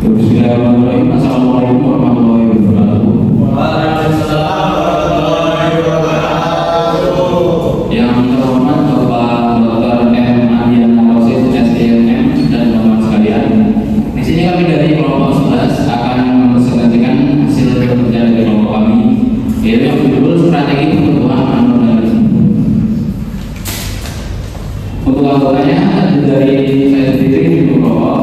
Bismillahirrahmanirrahim. Assalamualaikum warahmatullahi wabarakatuh. Waalaikumsalam warahmatullahi wabarakatuh. Yang terhormat Bapak Dr. M. Adiana Rosid, SDMM, dan teman-teman sekalian. Di sini kami dari kelompok 11 akan mempresentasikan hasil kerja dari kelompok kami, yaitu yang berjudul Strategi Pertumbuhan Anorganisasi. Untuk anggotanya dari saya sendiri di kelompok,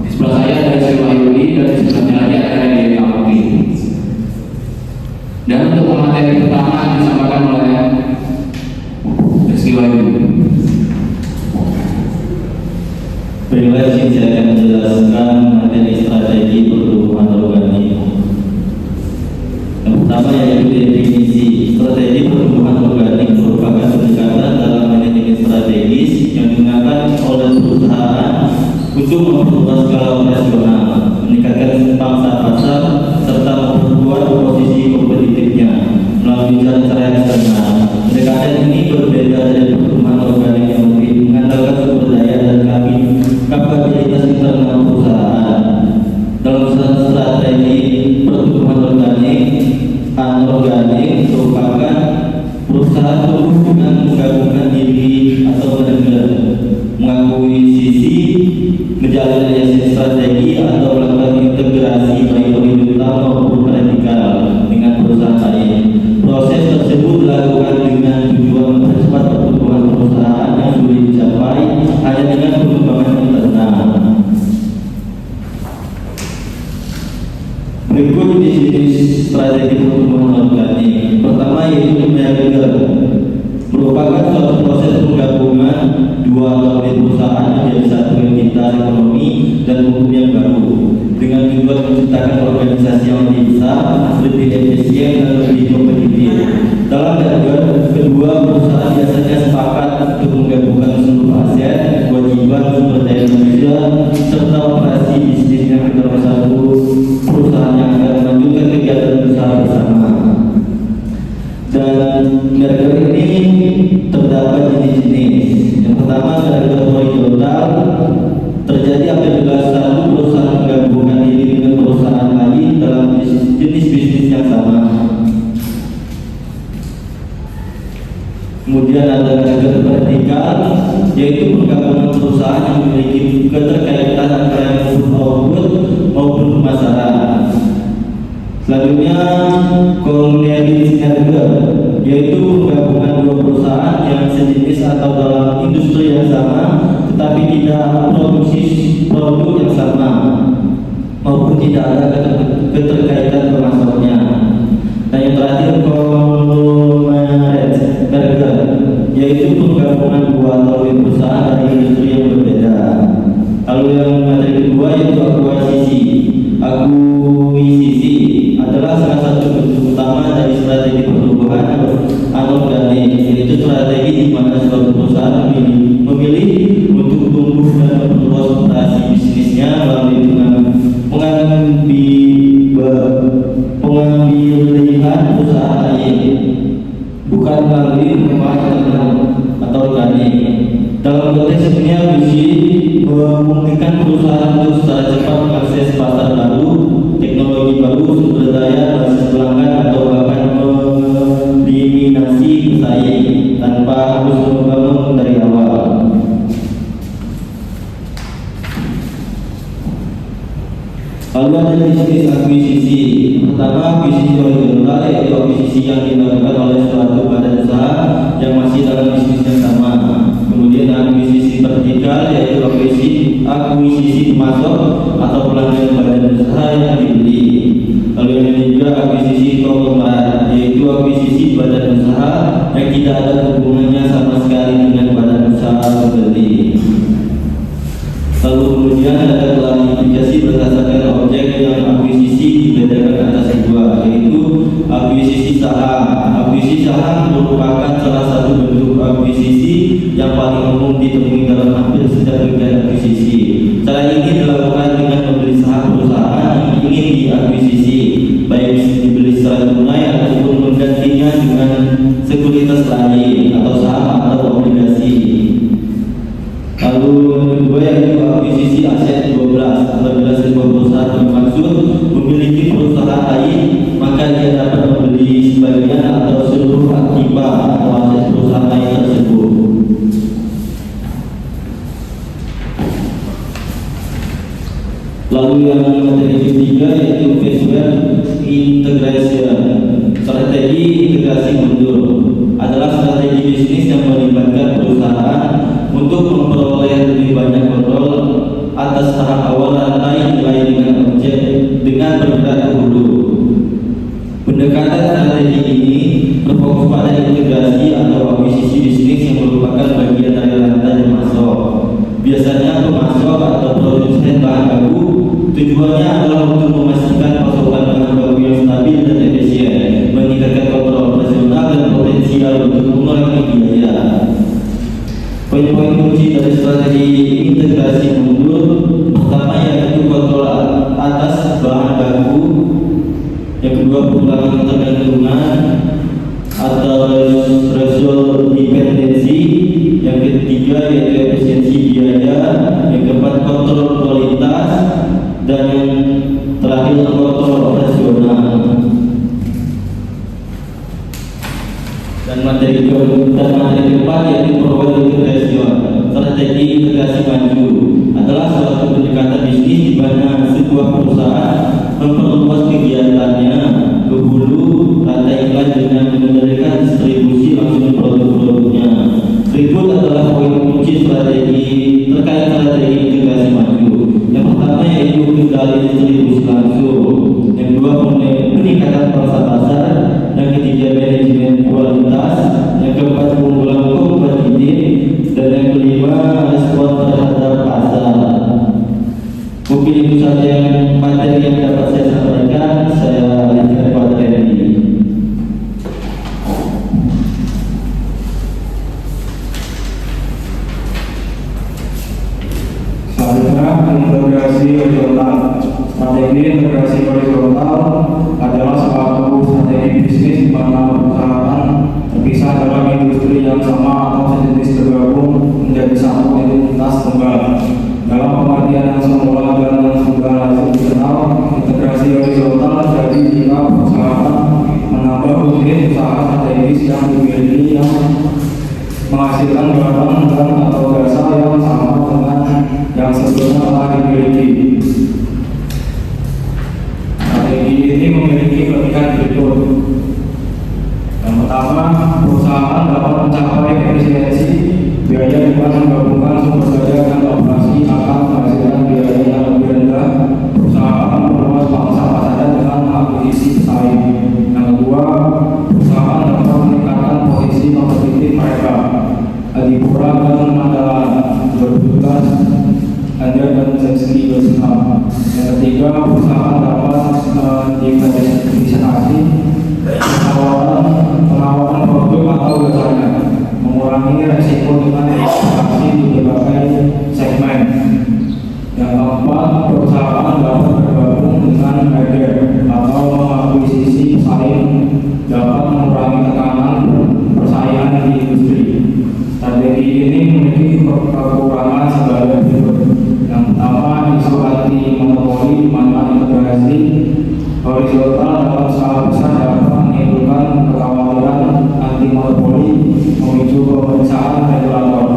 di sebelah saya ada Sri Wahyudi dan di sebelahnya lagi ada Dewi Amuti. Dan untuk materi pertama disampaikan oleh Sri Wahyudi. Baiklah, saya akan menjelaskan materi strategi pertumbuhan organik. Yang pertama yaitu definisi. Strategi pertumbuhan organik merupakan pendekatan dalam manajemen strategis yang digunakan oleh perusahaan untuk memperluas skala operasional, meningkatkan pangsa pasar, serta memperkuat posisi kompetitifnya melalui cara-cara eksternal. Pendekatan ini berbeda dari pertumbuhan organik yang lebih mengandalkan sumber daya dan kapabilitas internal perusahaan. Dalam strategi pertumbuhan organik, anorganik merupakan perusahaan tumbuh dengan menggabungkan diri atau benar-benar mengakuisisi, menjalin aliansi strategi atau melakukan integrasi baik horizontal maupun vertikal dengan perusahaan lain. Proses tersebut dilakukan dengan tujuan mempercepat pertumbuhan perusahaan yang sulit dicapai hanya dengan pengembangan internal. Berikut jenis strategi pertumbuhan organik. Pertama yaitu merger, merupakan suatu proses penggabungan dua atau lebih perusahaan menjadi satu entitas ekonomi dan hukum yang baru dengan tujuan menciptakan organisasi yang lebih besar, lebih efisien dan lebih kompetitif. Dalam merger, kedua perusahaan biasanya sepakat untuk menggabungkan seluruh aset, kewajiban, sumber daya manusia, serta operasi bisnisnya ke dalam satu perusahaan yang akan melanjutkan kegiatan usaha bersama. Dan merger ini terdapat jenis-jenis. Yang pertama merger horizontal, terjadi apabila satu perusahaan menggabungkan diri dengan perusahaan lain dalam jenis bisnis yang sama. Kemudian ada merger vertikal, yaitu penggabungan perusahaan yang memiliki keterkaitan antara output maupun pemasaran. Selanjutnya conglomerate merger, yaitu penggabungan dua perusahaan yang sejenis atau dalam industri yang sama tetapi tidak produksi produk yang sama maupun tidak ada keterkaitan pemasoknya. Dan yang terakhir conglomerate merger, yaitu penggabungan dua atau lebih perusahaan dari industri yang berbeda. Lalu yang materi kedua yaitu akuisisi. Akuisisi adalah salah satu bentuk utama dari strategi pertumbuhan anorganik, yaitu strategi di mana suatu perusahaan memilih untuk tumbuh dan memperluas operasi bisnisnya melalui pengambilan perusahaan lain, bukan melalui pengembangan atau organik. Dalam konteks ini, visi memungkinkan perusahaan untuk secara cepat mengakses pasar baru, teknologi baru, sumber daya, basis pelanggan, atau bahkan meliminasi pesaing tanpa harus membangun dari awal. Lalu ada jenis akuisisi. Pertama, akuisisi horizontal, yaitu akuisisi yang dilakukan oleh suatu badan usaha yang masih dalam bisnis yang sama. Kemudian akuisisi vertikal, yaitu akuisisi pemasok atau pelanggan badan usaha yang dibeli. Lalu yang ini juga akuisisi konglomerat, yaitu akuisisi badan usaha yang tidak ada hubungannya sama sekali dengan badan usaha pembeli. Lalu kemudian ada klarifikasi berdasarkan objek yang akuisisi dibedakan atas dua, yaitu akuisisi saham. Akuisisi saham merupakan salah satu bentuk akuisisi yang paling umum ditemui dalam hampir setiap kegiatan akuisisi. Cara ini dilakukan dengan membeli saham perusahaan yang ingin diakuisisi, baik dibeli secara tunai ataupun menggantinya dengan sekuritas lain atau saham atau obligasi. Lalu yang kedua yaitu akuisisi aset 12. Apabila sebuah perusahaan ia dapat membeli sebagian atau seluruh aktiva atau aset perusahaan tersebut. Lalu yang materi ketiga yaitu phaseware integration. Strategi integrasi mundur adalah strategi bisnis yang melibatkan perusahaan untuk memperoleh lebih banyak kontrol atas tahap awal rantai nilai dengan objek dengan bergerak ke hulu. Pendekatan strategi ini berfokus pada integrasi atau akuisisi bisnis yang merupakan bagian dari rantai pemasok. Biasanya pemasok atau produsen bahan baku tujuannya adalah untuk memastikan pasokan bahan baku yang stabil dan efisien, meningkatkan kontrol operasional dan potensial untuk mengurangi biaya. Poin-poin kunci dari strategi integrasi mundur pertama yaitu kontrol atas bahan baku, yang kedua pengurangan ketergantungan atau threshold dependency, yang ketiga yaitu efisiensi biaya, yang keempat kontrol kualitas, dan yang terakhir kontrol operasional. Dan materi keempat yaitu forward integration. Strategi integrasi maju adalah suatu pendekatan bisnis di mana sebuah perusahaan memperluas kegiatannya ke hulu rantai iklan dengan mengendalikan distribusi langsung produk-produknya. Berikut adalah poin kunci strategi terkait strategi integrasi maju. Yang pertama yaitu kendali distribusi langsung, yang kedua peningkatan pangsa pasar, yang ketiga manajemen kualitas, yang keempat keunggulan kompetitif, dan yang kelima respon terhadap pasar. Mungkin itu saja yang materi yang dapat saya sampaikan. Saya alihkan kepada Randy. Selanjutnya, integrasi horizontal. Strategi integrasi horizontal adalah suatu strategi bisnis di mana perusahaan terpisah dalam industri yang sama atau sejenis tergabung menjadi satu entitas tunggal. Dalam pengertian yang semula dan yang sudah lazim dikenal, integrasi horizontal terjadi jika perusahaan menambah unit usaha strategis yang dimiliki yang menghasilkan barang dan atau jasa yang sama dengan yang sebelumnya telah dimiliki. Strategi ini memiliki kelebihan berikut. Yang pertama, perusahaan dapat mencapai efisiensi biaya dengan menggabungkan sumber daya dan operasi akan menghasilkan biaya yang lebih rendah. Perusahaan memperluas pangsa pasarnya dengan mengakuisisi pesaing. Yang kedua, perusahaan dapat meningkatkan posisi kompetitif mereka. Adipura dan Mandala 2012, Anda dan Sensei Bersama. Yang ketiga, perusahaan dapat diversifikasi penawaran produk atau jasanya, mengurangi resiko dengan investasi di berbagai segmen. Yang keempat, perusahaan dapat bergabung dengan merger atau mengakuisisi pesaing, dapat mengurangi tekanan persaingan di industri. Strategi ini memiliki kekurangan sebagai berikut. Yang pertama, isu anti monopoli, mana integrasi horizontal dalam skala besar dapat menimbulkan kekhawatiran anti monopoli, memicu pemeriksaan regulator.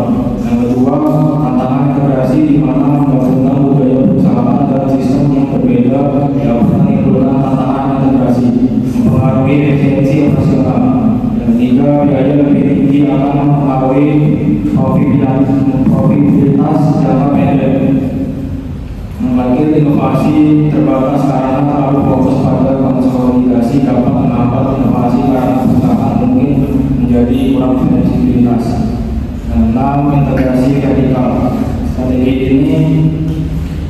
Yang kedua, tantangan integrasi di mana menggabungkan budaya perusahaan dan sistem yang berbeda dapat menimbulkan tantangan integrasi, mempengaruhi efisiensi operasional. Yang ketiga, biaya lebih tinggi akan mempengaruhi profitabilitas jangka pendek. Lagi inovasi terbatas karena terlalu fokus pada konsolidasi dapat menghambat inovasi karena perusahaan mungkin menjadi kurang fleksibilitas. Yang enam, integrasi vertikal. Strategi ini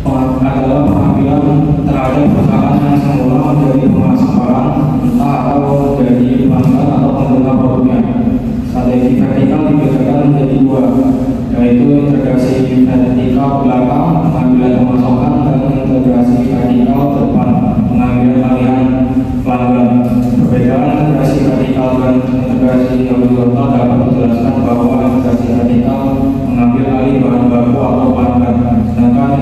adalah pengambilan terhadap perusahaan yang semula menjadi pemasok barang, entah atau menjadi pelanggan atau pengguna produknya. Strategi vertikal dibedakan menjadi dua, yaitu integrasi vertikal belakang, pengambilan pemasokan, dan integrasi vertikal depan, pengambilan alihan pelanggan. Perbedaan integrasi vertikal dan integrasi horizontal dapat dijelaskan bahwa integrasi vertikal mengambil alih bahan baku atau pelanggan, sedangkan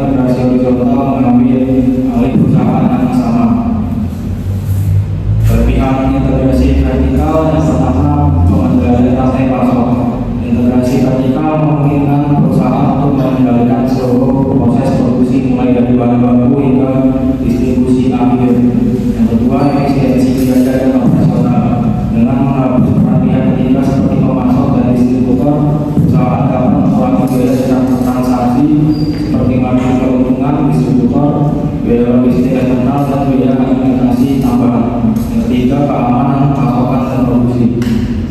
mulai dari bahan baku hingga distribusi akhir. Yang kedua, efisiensi biaya dan operasional. Dengan menghapus peran pihak ketiga seperti pemasok dan distributor, perusahaan dapat mengurangi biaya secara transaksi seperti margin keuntungan distributor, biaya logistik eksternal, dan biaya administrasi tambahan. Yang ketiga, keamanan pasokan dan produksi.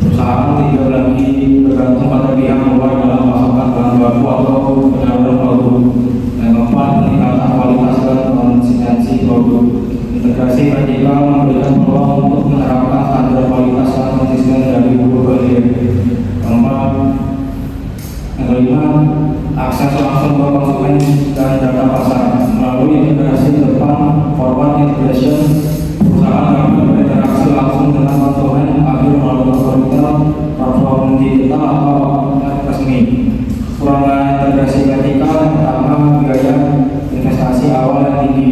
Perusahaan tidak lagi bergantung pada pihak luar dalam pasokan bahan baku atau penyaluran produk. Yang keempat, peningkatan kualitas dan konsistensi produk. Integrasi vertikal memberikan peluang untuk menerapkan standar kualitas yang konsisten dari hulu ke hilir. Yang kelima, akses langsung ke konsumen dan data pasar. Melalui integrasi depan forward integration, perusahaan dapat berinteraksi langsung dengan konsumen akhir melalui retail, platform digital atau outlet resmi. Kekurangan integrasi vertikal yang pertama, biaya investasi awal yang tinggi.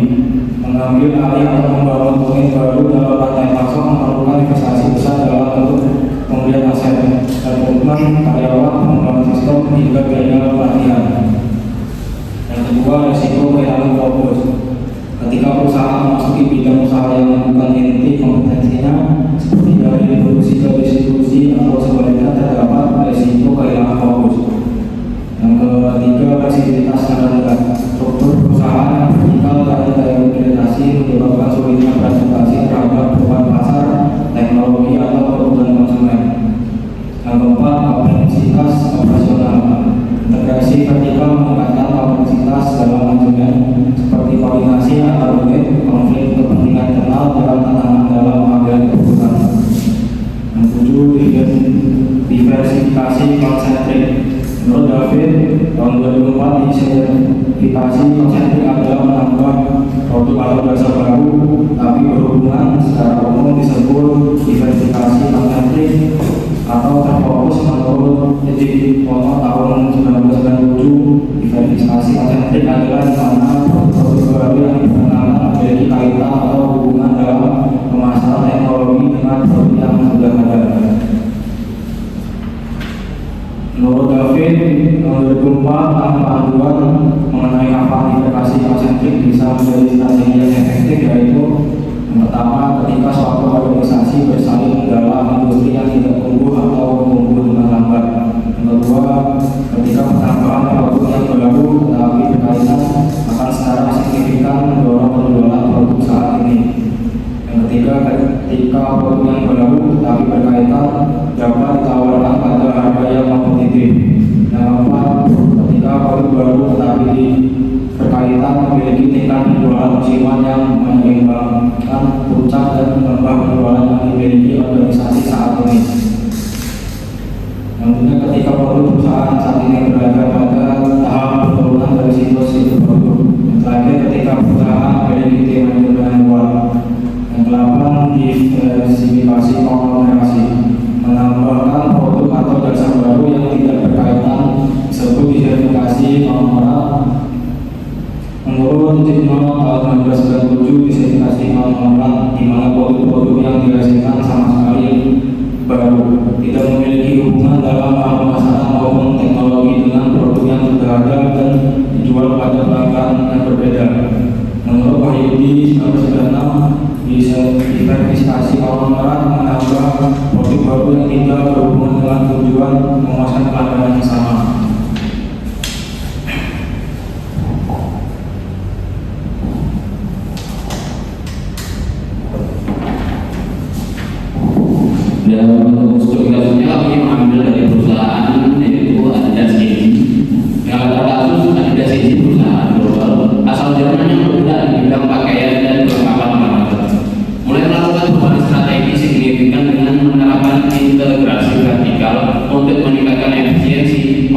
Mengambil alih atau membangun unit baru dalam rantai pasok memerlukan investasi besar dalam bentuk pembelian aset, rekrutmen karyawan, pengembangan sistem, hingga biaya pelatihan. Yang kedua, risiko kehilangan fokus. Ketika perusahaan memasuki bidang usaha yang bukan inti kompetensinya, seperti dari produksi ke distribusi atau sebaliknya, terdapat risiko kehilangan fokus. Yang ketiga, fleksibilitas yang rendah. Struktur perusahaan yang vertikal dan terintegrasi menyebabkan sulitnya beradaptasi terhadap perubahan pasar, teknologi, atau kebutuhan konsumen. Yang keempat, kompleksitas operasional. Integrasi vertikal meningkatkan kompleksitas dalam manajemen seperti koordinasi antar unit, konflik kepentingan internal, dalam tantangan dalam pengambilan keputusan. Yang ketujuh, diversifikasi konsentrik. Menurut David, tahun 2004 diversifikasi konsentrik adalah menambah produk atau jasa baru, tapi berhubungan secara umum disebut diversifikasi konsentrik atau terfokus. Menurut Edik Wono tahun 1997, diversifikasi konsentrik adalah di mana produk baru yang diperkenalkan memiliki kaitan atau hubungan dalam pemasaran teknologi dengan produk yang sudah ada. Menurut David, tahun 2004 panduan mengenai apa diversifikasi konsentrik bisa menjadi strategi yang efektif, yaitu yang pertama, ketika suatu organisasi bersaing dalam industri yang tidak tumbuh atau tumbuh dengan lambat. Yang kedua, ketika penambahan produk yang baru tetapi berkaitan akan secara signifikan mendorong penjualan produk saat ini. Yang ketiga, ketika produk yang baru tetapi berkaitan dapat ditawarkan pada harga yang kompetitif. Yang keempat, ketika produk baru tetapi berkaitan memiliki tingkat penjualan musiman yang menyeimbangkan puncak dan menambah penjualan yang dimiliki organisasi saat ini. Yang ketiga, ketika produk perusahaan saat ini berada pada tahap penurunan dari siklus produk. Yang terakhir, ketika perusahaan memiliki tim manajemen yang kuat. Yang kedelapan, diversifikasi konglomerasi. Menambahkan produk atau jasa baru yang tidak berkaitan disebut diversifikasi konglomerat. Menurut Jimno tahun 1997, diversifikasi konglomerat di mana produk-produk yang dihasilkan sama sekali baru, tidak memiliki hubungan dalam hal pemasaran maupun teknologi dengan produk yang sudah ada dan dijual pada pelanggan yang berbeda. Menurut Wahyudi 1996, diversifikasi konglomerat menambah produk baru yang tidak berhubungan dengan tujuan memuaskan pelanggan yang sama. Dan untuk strukturnya kami mengambil dari perusahaan, yaitu Adidas Eji. Yang ada kasus Adidas Eji perusahaan global asal Jerman yang bergerak di bidang pakaian dan perlengkapan olahraga. Mulai melakukan perubahan strategi signifikan dengan menerapkan integrasi vertikal untuk meningkatkan efisiensi,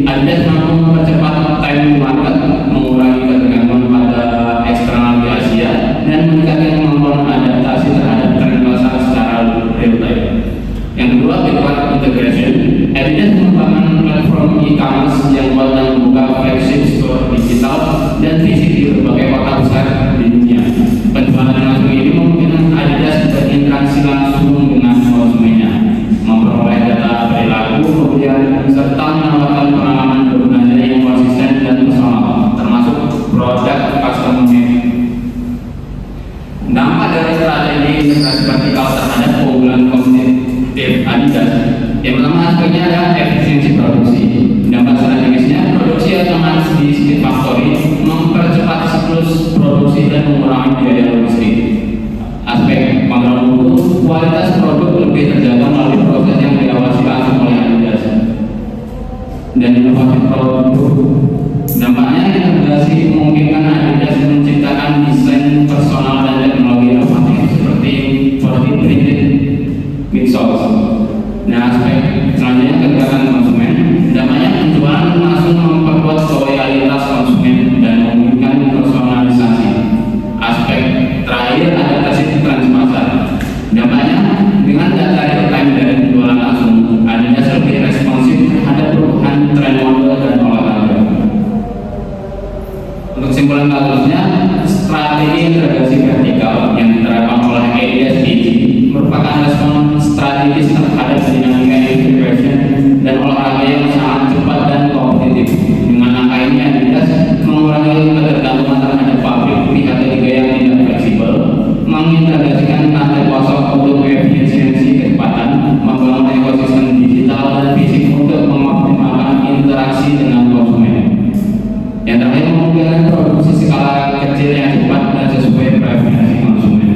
Adidas mampu mempercepat time to market, mengurangi ketergantungan pada eksternal di Asia, dan meningkatkan kemampuan adaptasi terhadap tren pasar secara real time. Yang kedua, backward integration. Adidas mengembangkan platform e-commerce yang kuat dan membuka flagship store digital dan fisik di berbagai kota besar di dunia. Penjualan langsung ini memungkinkan Adidas berinteraksi langsung dengan konsumennya, memperoleh data perilaku, kemudian serta menawarkan pengalaman berbelanja yang konsisten dan personal, termasuk produk custom made. Dampak dari strategi integrasi vertikal terhadap keunggulan kompetitif Adidas, yang pertama aspeknya adalah efisiensi produksi. Dampak strategisnya, produksi otomatis di Speed Factory mempercepat siklus produksi dan mengurangi biaya logistik. Aspek pengelolaan mutu, kualitas produk lebih terjaga melalui proses yang diawasi langsung oleh Adidas. Dan inovasi produk, dampaknya integrasi memungkinkan Adidas menciptakan desain personal dan teknologi inovatif seperti 4D printed midsoles. Nah, aspek selanjutnya kedekatan konsumen, dampaknya penjualan langsung memperkuat loyalitas konsumen dan memungkinkan personalisasi. Aspek terakhir, adaptasi tren pasar. Dampaknya dengan data real time dari penjualan langsung, Adidas lebih responsif terhadap perubahan tren model dan olahraga. Untuk kesimpulan kasusnya, strategi integrasi vertikal yang diterapkan oleh Adidas merupakan respon strategis terhadap dinamika integration dan olahraga yang sangat cepat dan kompetitif. Dengan angka ini, Adidas mengurangi ketergantungan terhadap pabrik pihak ketiga yang tidak fleksibel, mengintegrasikan rantai pasok untuk efisiensi kecepatan, membangun ekosistem digital dan fisik untuk mengoptimalkan interaksi dengan konsumen. Yang terakhir, memungkinkan produksi skala kecil yang cepat dan sesuai preferensi konsumen.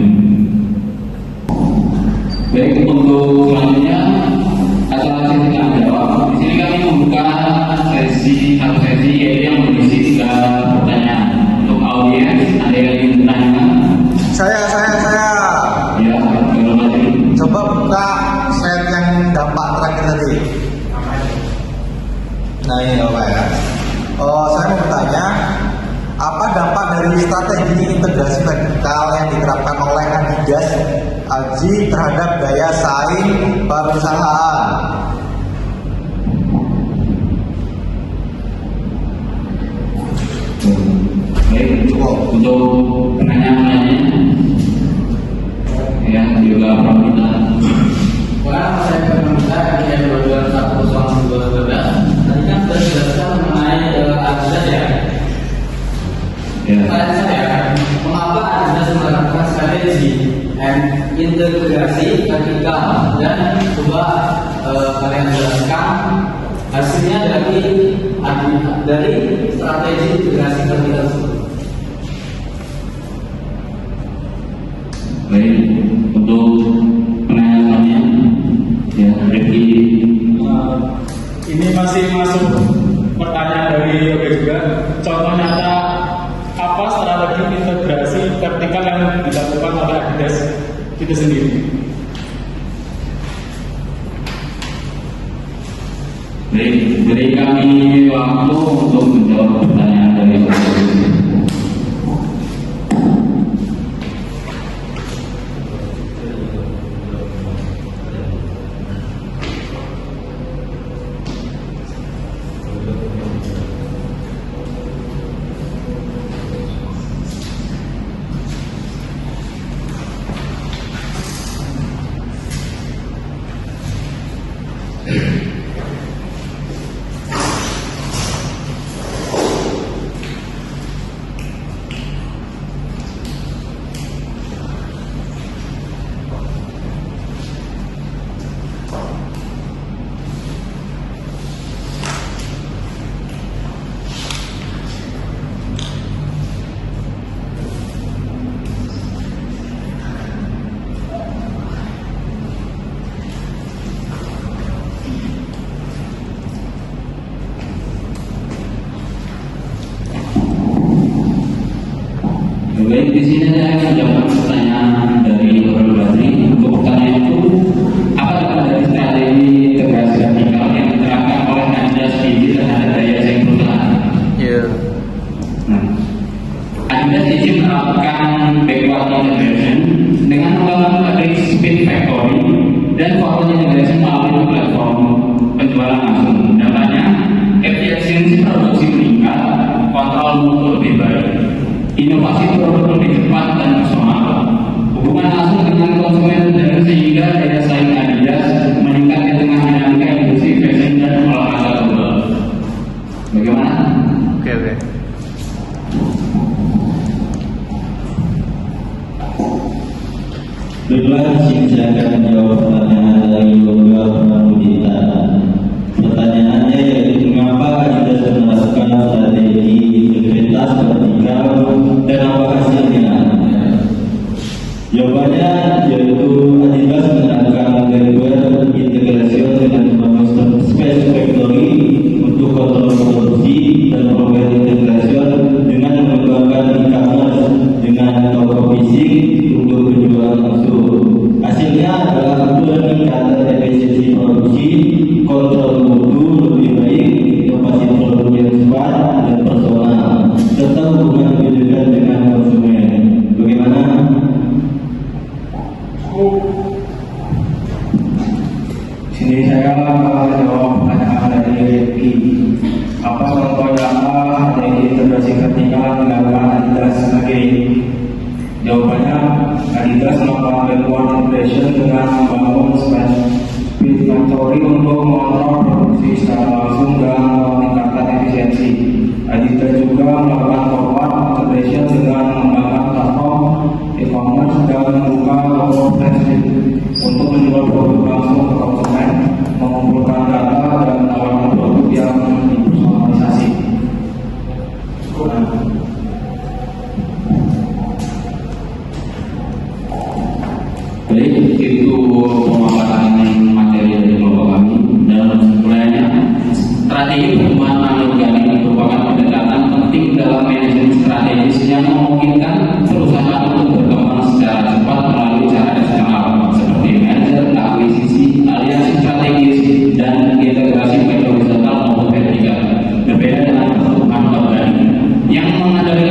Baik, untuk selanjutnya adalah sesi tanya jawab. Di sini kami membuka satu sesi yaitu yang berisi 3 pertanyaan. Untuk audiens, ada yang ingin bertanya? Saya. Ya, kalau tadi. Coba buka slide yang dampak terakhir tadi. Nah ini Bapak ya. Saya mau bertanya, apa dampak dari strategi integrasi vertikal yang diterapkan oleh Adidas AG terhadap daya saing perusahaan? Baik, untuk pertanyaan-pertanyaannya ya juga Pramita. Sekarang saya berkomentar di N221012. Tadi kan sudah dijelaskan mengenai Adidas ya. Pertanyaan saya, mengapa Adidas menerapkan strategi integrasi vertikal dan coba kalian jelaskan hasilnya dari strategi integrasi vertikal tersebut. Baik, untuk penanya-penanya ya Ricky. Ini masih masuk pertanyaan dari Yoga juga. Contoh nyata apa strategi integrasi vertikal yang dilakukan oleh Adidas itu sendiri? Baik, beri kami waktu untuk menjawab pertanyaan dari Yoga. Baik, di sini saya akan menjawab pertanyaan dari Bapak Badri. Untuk pertanyaan itu, apa dampak dari strategi integrasi vertikal yang diterapkan oleh Adidas AG terhadap mutu lebih baik, inovasi produk lebih cepat dan personal, hubungan langsung dengan konsumen dan sehingga daya saing Adidas meningkat di tengah dinamika industri fashion dan olahraga global. Bagaimana? Oke. Baiklah, di sini saya akan menjawab pertanyaan dari Yoga Pramudita. Pertanyaannya yaitu mengapa Adidas menerapkan strategi integritas vertikal dan apa hasilnya? Jawabannya yaitu Adidas menerapkan hardware integrasi dengan membangun space factory untuk kontrol produksi dan program integrasi dengan mengembangkan e-commerce dengan toko fisik untuk penjualan langsung. Hasilnya adalah peningkatan efisiensi produksi, kontrol mutu lebih baik, inovasi produk yang cepat dan personal, serta hubungan lebih dekat dengan konsumen. Bagaimana? Sini saya menjawab pertanyaan dari Rifki. Apa contoh nyata dari integrasi vertikal dilakukan Adidas sebagai? Jawabannya, Adidas melakukan backward integration dengan membangun space factory untuk mengontrol produksi secara langsung dan meningkatkan efisiensi. Adidas juga melakukan forward integration dengan mengembangkan platform e-commerce dan membuka toko flagship untuk menjual produk langsung ke konsumen, mengumpulkan data dan menawarkan produk yang dipersonalisasi. Baik, itu pemaparan materi dari kelompok kami. Dan sebenarnya strategi pertumbuhan anorganik merupakan pendekatan penting dalam manajemen strategis yang memungkinkan perusahaan untuk berkembang secara cepat melalui cara eksternal seperti merger, akuisisi, aliansi strategis, dan integrasi baik horizontal maupun vertikal. Berbeda dengan pertumbuhan organik yang mengandalkan